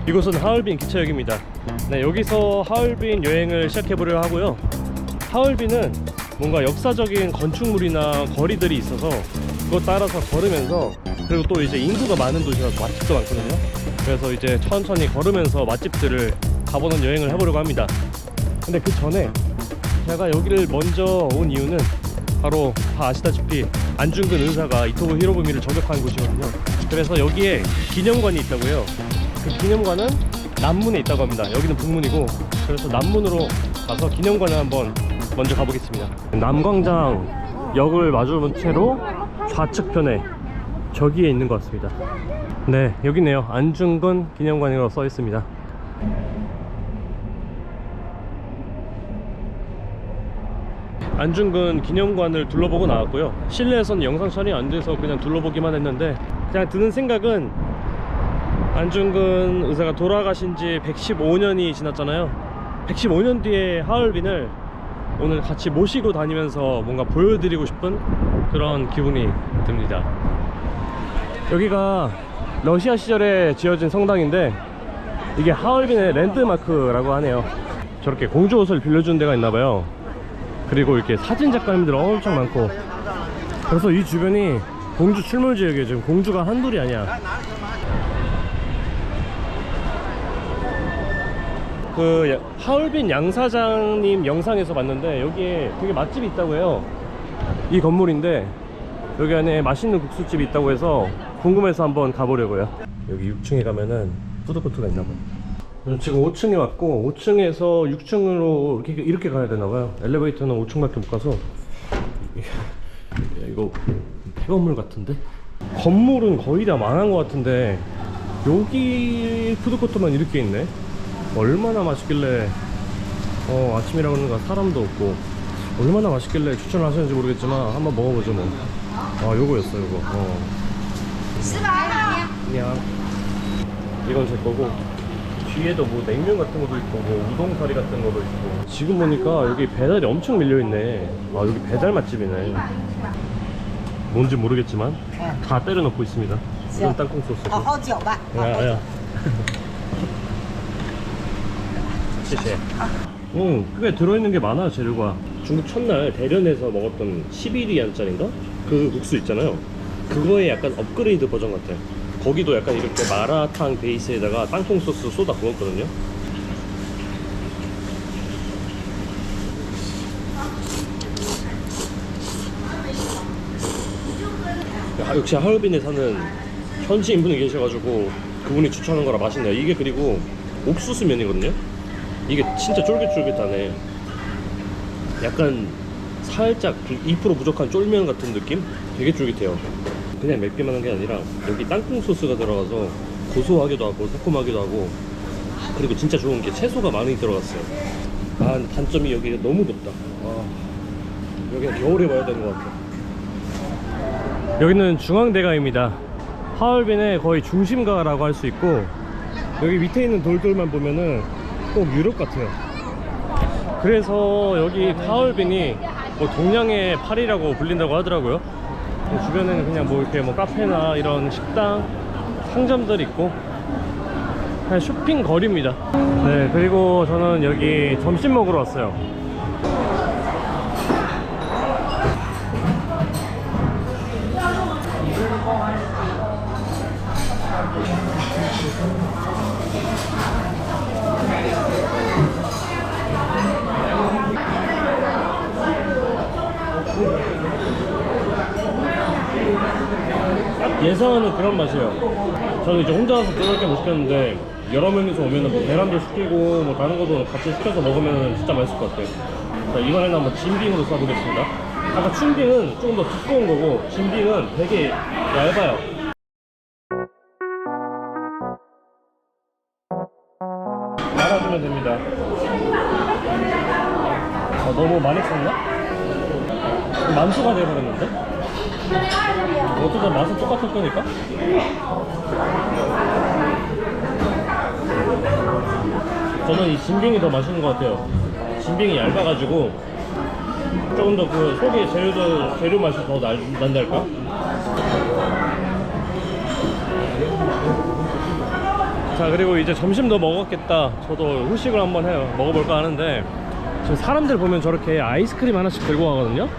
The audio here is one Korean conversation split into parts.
이곳은 하얼빈 기차역입니다. 네, 여기서 하얼빈 여행을 시작해보려 하고요. 하얼빈은 뭔가 역사적인 건축물이나 거리들이 있어서 그것 따라서 걸으면서, 그리고 또 이제 인구가 많은 도시라서 맛집도 많거든요. 그래서 이제 천천히 걸으면서 맛집들을 가보는 여행을 해보려고 합니다. 근데 그 전에 제가 여기를 먼저 온 이유는 바로 다 아시다시피 안중근 의사가 이토부 히로부미를 저격한 곳이거든요. 그래서 여기에 기념관이 있다고요. 그 기념관은 남문에 있다고 합니다. 여기는 북문이고, 그래서 남문으로 가서 기념관을 한번 먼저 가보겠습니다. 남광장 역을 마주본 채로 좌측편에 저기에 있는 것 같습니다. 네, 여기네요. 안중근 기념관이라고 써 있습니다. 안중근 기념관을 둘러보고 나왔고요. 실내에서는 영상 촬영이 안 돼서 그냥 둘러보기만 했는데, 그냥 드는 생각은 안중근 의사가 돌아가신 지 115년이 지났잖아요. 115년 뒤에 하얼빈을 오늘 같이 모시고 다니면서 뭔가 보여드리고 싶은 그런 기분이 듭니다. 여기가 러시아 시절에 지어진 성당인데, 이게 하얼빈의 랜드마크라고 하네요. 저렇게 공주 옷을 빌려주는 데가 있나봐요. 그리고 이렇게 사진 작가님들 엄청 많고, 그래서 이 주변이 공주 출몰 지역이에요. 지금 공주가 한둘이 아니야. 그 하얼빈 양사장님 영상에서 봤는데 여기에 되게 맛집이 있다고 해요. 이 건물인데 여기 안에 맛있는 국수집이 있다고 해서 궁금해서 한번 가보려고요. 여기 6층에 가면은 푸드코트가 있나봐요. 지금 5층에 왔고, 5층에서 6층으로 이렇게 가야 되나봐요. 엘리베이터는 5층밖에 못 가서. 이거 폐건물 같은데? 건물은 거의 다 망한 것 같은데 여기 푸드코트만 이렇게 있네. 얼마나 맛있길래 아침이라 그런가 사람도 없고, 얼마나 맛있길래 추천을 하셨는지 모르겠지만 한번 먹어보죠 뭐. 아, 요거였어 요거. 그냥 이건 제 거고, 뒤에도 뭐 냉면 같은 것도 있고 뭐 우동사리 같은 것도 있고. 지금 보니까 여기 배달이 엄청 밀려있네. 아, 여기 배달 맛집이네. 뭔지 모르겠지만 다 때려 넣고 있습니다. 이건 땅콩 소스. 야. 꽤 들어있는 게 많아요. 재료가 중국 첫날 대련에서 먹었던 11위안짜리인가? 그 국수 있잖아요. 그거의 약간 업그레이드 버전 같아. 거기도 약간 이렇게 마라탕 베이스에다가 땅콩 소스 쏟아 부었거든요. 역시 하얼빈에 사는 현지인분이 계셔가지고 그분이 추천한 거라 맛있네요. 이게 그리고 옥수수 면이거든요. 이게 진짜 쫄깃쫄깃하네. 약간 살짝 2% 부족한 쫄면 같은 느낌? 되게 쫄깃해요. 그냥 맵기만 한 게 아니라 여기 땅콩 소스가 들어가서 고소하기도 하고 새콤하기도 하고, 그리고 진짜 좋은 게 채소가 많이 들어갔어요. 아, 단점이 여기가 너무 덥다. 여기는 겨울에 와야 되는 것 같아. 여기는 중앙대가입니다. 하얼빈의 거의 중심가라고 할 수 있고, 여기 밑에 있는 돌들만 보면은 꼭 유럽 같아요. 그래서 여기 하얼빈이 뭐 동양의 파리라고 불린다고 하더라고요. 주변에는 그냥 뭐 이렇게 뭐 카페나 이런 식당, 상점들 있고 그냥 쇼핑 거리입니다. 네, 그리고 저는 여기 점심 먹으러 왔어요. 예상하는 그런 맛이에요. 저는 이제 혼자 와서 그렇게 못 시켰는데 여러 명이서 오면은 뭐 계란도 시키고 뭐 다른 것도 같이 시켜서 먹으면 진짜 맛있을 것 같아요. 자, 이번에는 한번 진빙으로 써보겠습니다. 아까 춘빙은 조금 더 두꺼운 거고, 진빙은 되게 얇아요. 말아주면 됩니다. 너무 많이 썼나? 만수가 돼버렸는데? 어쩌다 맛은 똑같을 거니까? 저는 이 진빙이 더 맛있는 것 같아요. 진빙이 얇아가지고 조금 더 그 속에 재료 맛이 더 난달까? 자, 그리고 이제 점심도 먹었겠다. 저도 후식을 한번 먹어볼까 하는데, 지금 사람들 보면 저렇게 아이스크림 하나씩 들고 가거든요.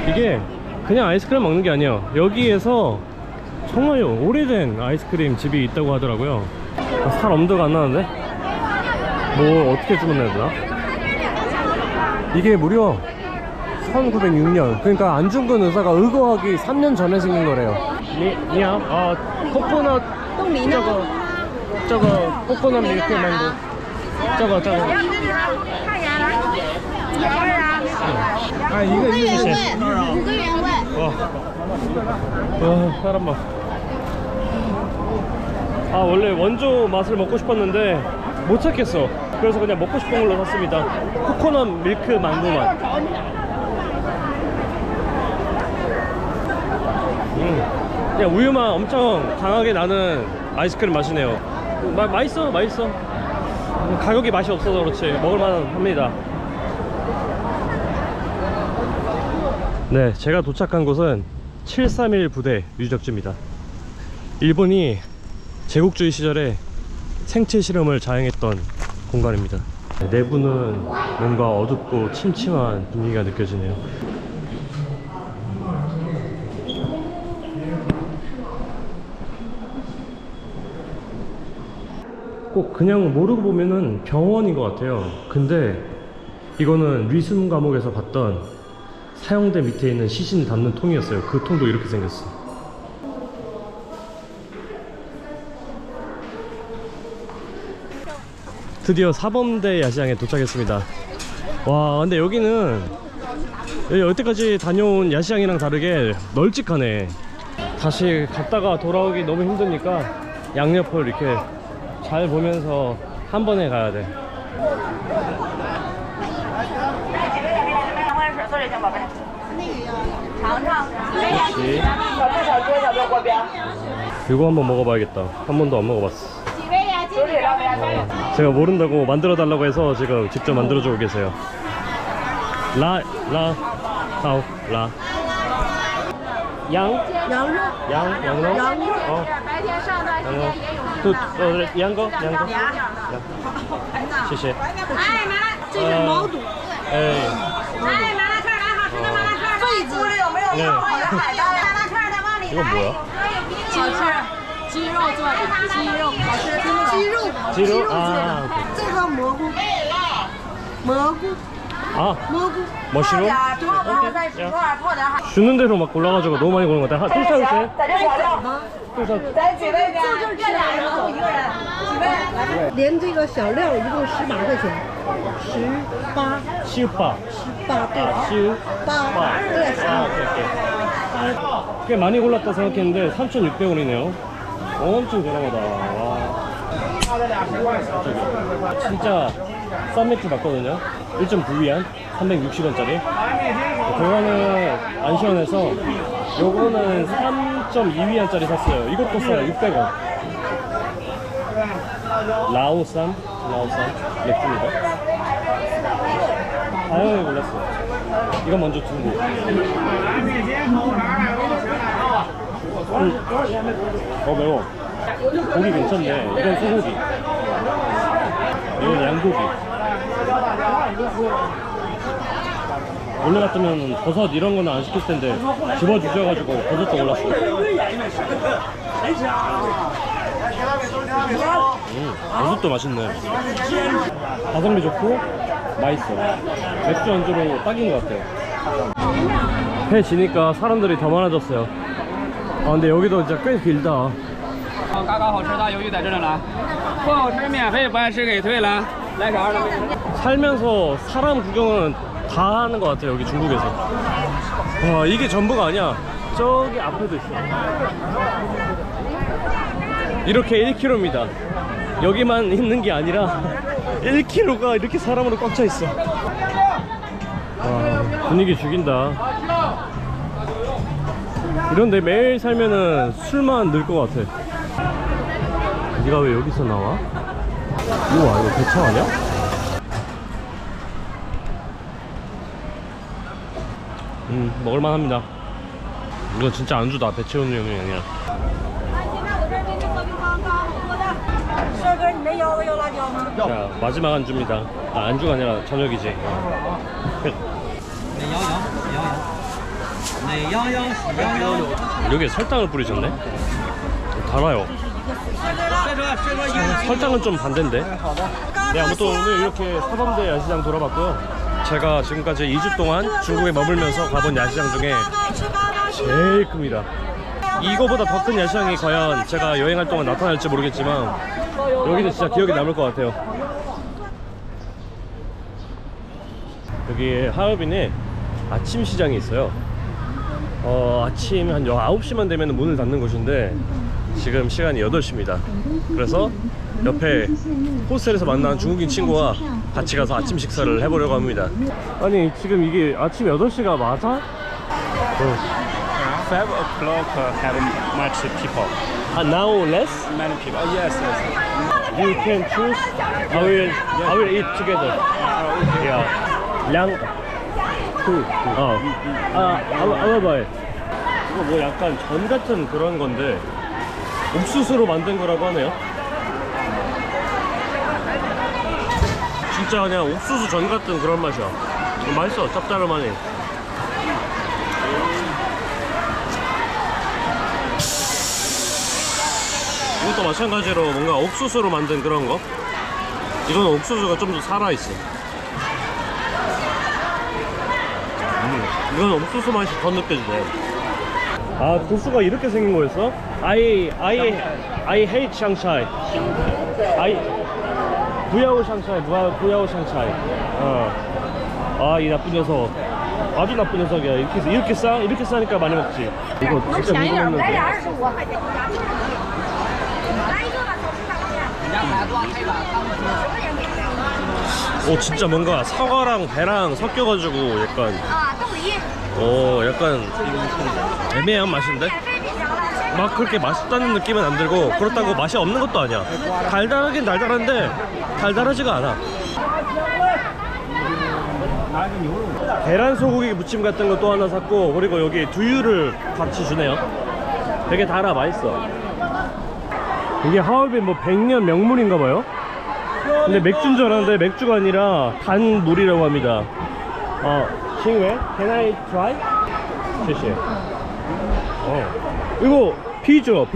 이게 그냥 아이스크림 먹는 게 아니에요. 여기에서 정말 오래된 아이스크림 집이 있다고 하더라고요. 살 엄두가 안 나는데? 뭐 어떻게 주문해야 되나? 이게 무려 1906년, 그러니까 안중근 의사가 의거하기 3년 전에 생긴 거래요. 니야, 코코넛 저거 코코넛 밀크 망고 저거 이거 주세요. 와, 사람 봐. 원래 원조 맛을 먹고 싶었는데 못 찾겠어. 그래서 그냥 먹고 싶은 걸로 샀습니다. 코코넛 밀크 망고 맛. 그냥 우유맛 엄청 강하게 나는 아이스크림 맛이네요. 맛있어. 가격이 맛이 없어서 그렇지 먹을만 합니다. 네, 제가 도착한 곳은 731 부대 유적지입니다. 일본이 제국주의 시절에 생체 실험을 자행했던 공간입니다. 내부는 뭔가 어둡고 침침한 분위기가 느껴지네요. 꼭 그냥 모르고 보면은 병원인 것 같아요. 근데 이거는 리숨 감옥에서 봤던 사형대 밑에 있는 시신 담는 통이었어요. 그 통도 이렇게 생겼어. 드디어 사범대 야시장에 도착했습니다. 와, 근데 여기는 여태까지 다녀온 야시장이랑 다르게 널찍하네. 다시 갔다가 돌아오기 너무 힘드니까 양옆을 이렇게 잘 보면서 한 번에 가야 돼. 그렇지. 이거 한번 먹어봐야겠다. 한 번도 안 먹어봤어. 제가 모른다고 만들어 달라고 해서 지금 직접 만들어주고 계세요. 양로? 양거? 谢谢。这是毛肚。麻辣串来好吃的麻辣串，肺子有没有要好的海带？麻辣串的往里이건 뭐야? 好吃，鸡肉做的，鸡肉好吃，鸡肉这个蘑菇，머시룸? 주는 대로 막 골라가지고 너무 많이 고른 것 같아. 또 사올게. 또 사. 连这个小料一共18块钱，18， 시우파. 对， 시우파. 네. 꽤 많이 골랐다 생각했는데 3,600원이네요. 엄청 저렴하다. 와. 진짜 싼 맥주 맞거든요. 1.9위안 360원짜리. 그거는 안 시원해서 요거는 3.2위안짜리 샀어요. 이것도 싸요. 600원. 라오산 맥주입니다. 다양하게 골랐어요. 이건 먼저 두고. 매워. 고기 괜찮네. 이건 소고기. 이건 양고기. 원래 같으면 버섯 이런 거는 안 시킬 텐데 집어주셔가지고 버섯도 골랐어요. 버섯도 맛있네. 가성비 좋고 맛있어. 맥주 안주로 딱인 것 같아요. 해 지니까 사람들이 더 많아졌어요. 근데 여기도 진짜 꽤 길다. 嘎嘎好吃大鱿鱼在这里了，不好吃免费，不爱吃给退了。来勺儿。 살면서 사람 구경은 다 하는 것 같아요. 여기 중국에서. 와, 이게 전부가 아니야. 저기 앞에도 있어. 이렇게 1km입니다. 여기만 있는 게 아니라 1km가 이렇게 사람으로 꽉 차 있어. 와, 분위기 죽인다. 이런데 매일 살면은 술만 늘 것 같아. 네가 왜 여기서 나와? 우와, 이거 대창 아니야? 먹을만 합니다. 이건 진짜 안주다. 배 채우는 용이 아니라. 자, 마지막 안주입니다. 아, 안주가 아니라 저녁이지. 여기에 설탕을 뿌리셨네? 달아요. 설탕은 좀 반대인데. 네, 아무튼 오늘 이렇게 사범대 야시장 돌아봤고요. 제가 지금까지 2주 동안 중국에 머물면서 가본 야시장 중에 제일 큽니다. 이거보다 더 큰 야시장이 과연 제가 여행할 동안 나타날지 모르겠지만 여기는 진짜 기억에 남을 것 같아요. 여기 하얼빈에 아침 시장이 있어요. 아침 한 9시만 되면 문을 닫는 곳인데 지금 시간이 8시입니다. 그래서 옆에 호스텔에서 만난 중국인 친구와 같이 가서 아침 식사를 해보려고 합니다. 아니 지금 이게 아침 8시가 맞아? 5 o'clock have much people. Now less? Many people. Oh, yes, yes. You can choose. I will eat together. Yeah. two. I will buy. 이거 뭐 약간 전 같은 그런 건데 옥수수로 만든 거라고 하네요. 진짜 그냥 옥수수 전 같은 그런 맛이야. 맛있어. 짭짤하니. 이것도 마찬가지로 뭔가 옥수수로 만든 그런 거. 이거는 옥수수가 좀 더 살아있어. 이건 옥수수 맛이 더 느껴지네. 아, 도수가 이렇게 생긴 거였어? I hate Shanghai. 부야오 샹차이, 부야오 샹차이. 아, 이 나쁜 녀석. 아주 나쁜 녀석이야. 이렇게 싸니까 많이 먹지. 이거 진짜 궁금했는데. 진짜 뭔가 사과랑 배랑 섞여가지고 약간 약간 애매한 맛인데? 막 그렇게 맛있다는 느낌은 안 들고 그렇다고 맛이 없는 것도 아니야. 달달하긴 달달한데 달달하지가 않아. 계란 소고기 무침 같은 거 또 하나 샀고, 그리고 여기 두유를 같이 주네요. 되게 달아. 맛있어. 이게 하얼빈 뭐 100년 명물인가봐요. 근데 맥주인 줄 알았는데 맥주가 아니라 단 물이라고 합니다. 싱웨? Can I try?谢谢. 이거 피죠.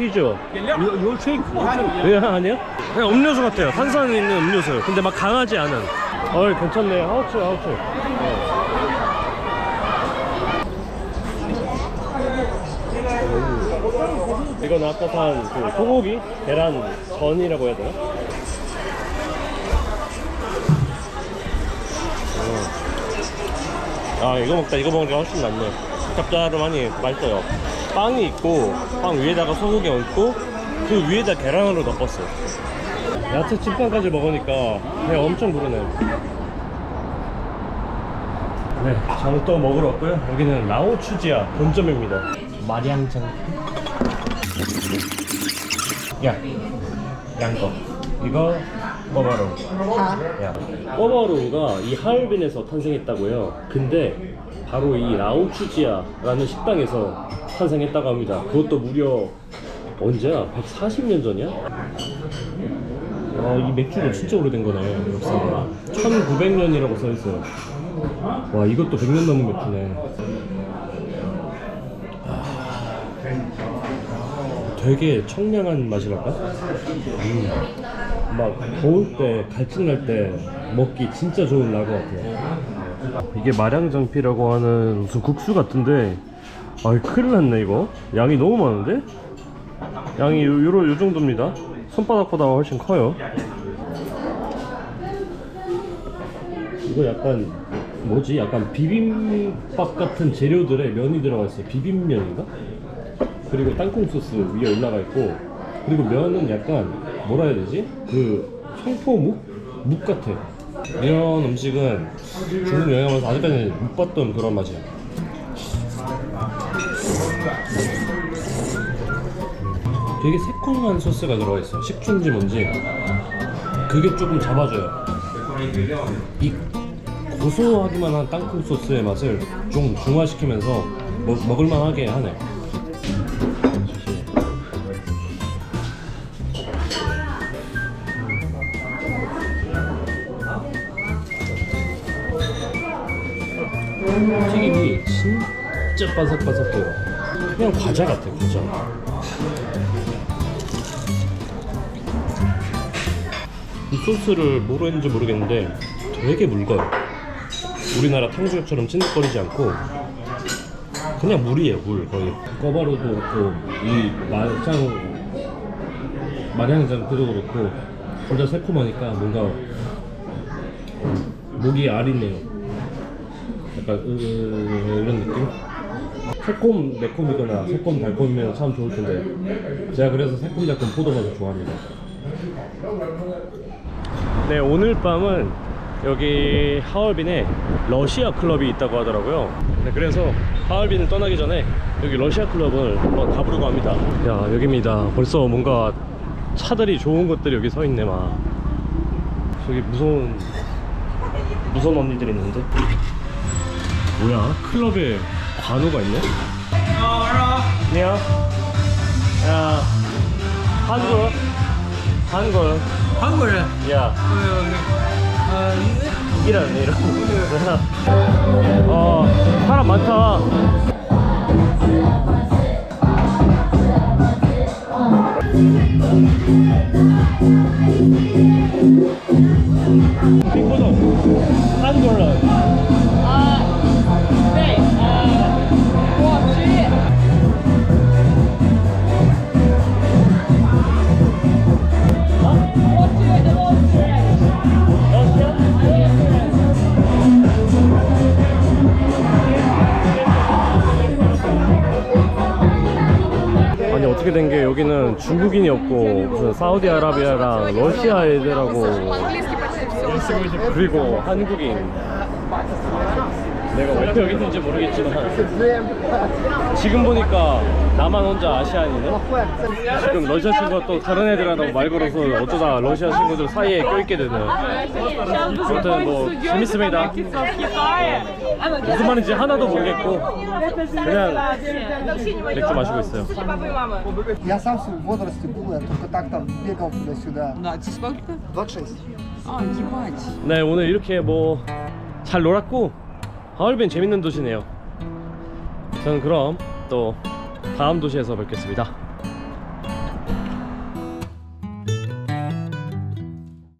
이거 쉐이크. 아니야? 그냥 음료수 같아요. 탄산 있는 음료수. 근데 막 강하지 않은. 괜찮네. 하우츠. 이건 아까 산 그 소고기 계란 전이라고 해야 되나? 이거 먹으니까 훨씬 낫네. 짭짤하니 맛있어요. 빵이 있고 빵 위에다가 소고기 얹고 그 위에다 계란으로 덮었어. 야채 찐빵까지 먹으니까 배 엄청 부르네. 네, 저는 또 먹으러 왔고요. 여기는 라오추지아 본점입니다. 마량장. 양거. 이거 꼬바로우. 꼬바로우가 이 하얼빈에서 탄생했다고 해요. 근데 바로 이 라오추지아라는 식당에서 탄생했다고 합니다. 그것도 무려 언제야? 140년 전이야? 이 맥주도 진짜 오래된 거네. 역사가 1900년이라고 써있어요. 와, 이것도 100년 넘은 맥주네. 되게 청량한 맛이랄까? 막 더울 때, 갈증날 때 먹기 진짜 좋은 날 것 같아요. 이게 마량장피라고 하는 무슨 국수 같은데, 큰일 났네 이거. 양이 너무 많은데? 양이 요 정도입니다. 손바닥보다 훨씬 커요. 이거 약간 뭐지? 약간 비빔밥 같은 재료들에 면이 들어가 있어요. 비빔면인가? 그리고 땅콩 소스 위에 올라가 있고, 그리고 면은 약간 뭐라 해야 되지? 그 청포묵? 묵 같아. 이런 음식은 중국 여행 와서 아직까지 못 봤던 그런 맛이야. 되게 새콤한 소스가 들어가 있어. 식초인지 뭔지 그게 조금 잡아줘요. 이 고소하기만 한 땅콩 소스의 맛을 좀 중화시키면서 먹을만하게 하네. 튀김이 진짜 바삭바삭해요. 그냥 과자 같아, 과자. 이 소스를 뭐로 했는지 모르겠는데 되게 묽어요. 우리나라 탕수육처럼 찐득거리지 않고 그냥 물이에요, 물 거의. 꺼바로도 그렇고 이 마량장도 그렇고 진짜 새콤하니까 뭔가 목이 아리네요. 약간 이런 느낌? 새콤 매콤이거나 새콤 달콤이면 참 좋을 텐데 제가 그래서 새콤달콤 포도맛을 좋아합니다. 네, 오늘 밤은 여기 하얼빈에 러시아 클럽이 있다고 하더라고요. 네, 그래서 하얼빈을 떠나기 전에 여기 러시아 클럽을 한번 가보려고 합니다. 야, 여기입니다. 벌써 뭔가 차들이 좋은 것들이 여기 서 있네. 막 저기 무서운 언니들이 있는데 뭐야? 클럽에 관우가 있네? 안녕. 야, 한국. 한국인. 야. 이런. 사람 많다. 친구도 한국인. 네, 아니 어떻게 된 게 여기는 중국인이 없고 무슨 사우디아라비아랑 러시아 애들하고 그리고 한국인. 내가 왜 여기 있는지 모르겠지만 지금 보니까 나만 혼자 아시안이네. 지금 러시아 친구가 또 다른 애들하고 말 걸어서 어쩌다 러시아 친구들 사이에 껴있게 되네. 아무튼 뭐 재밌습니다. 무슨 말인지 하나도 모르겠고 그냥 맥주 마시고 있어요. Я сам в возрасте был, я только так там бегал туда-сюда. Да, тебе сколько? 26. А, ебать. 네, 오늘 이렇게 뭐 잘 놀았고 하얼빈 재밌는 도시네요. 저는 그럼 또 다음 도시에서 뵙겠습니다.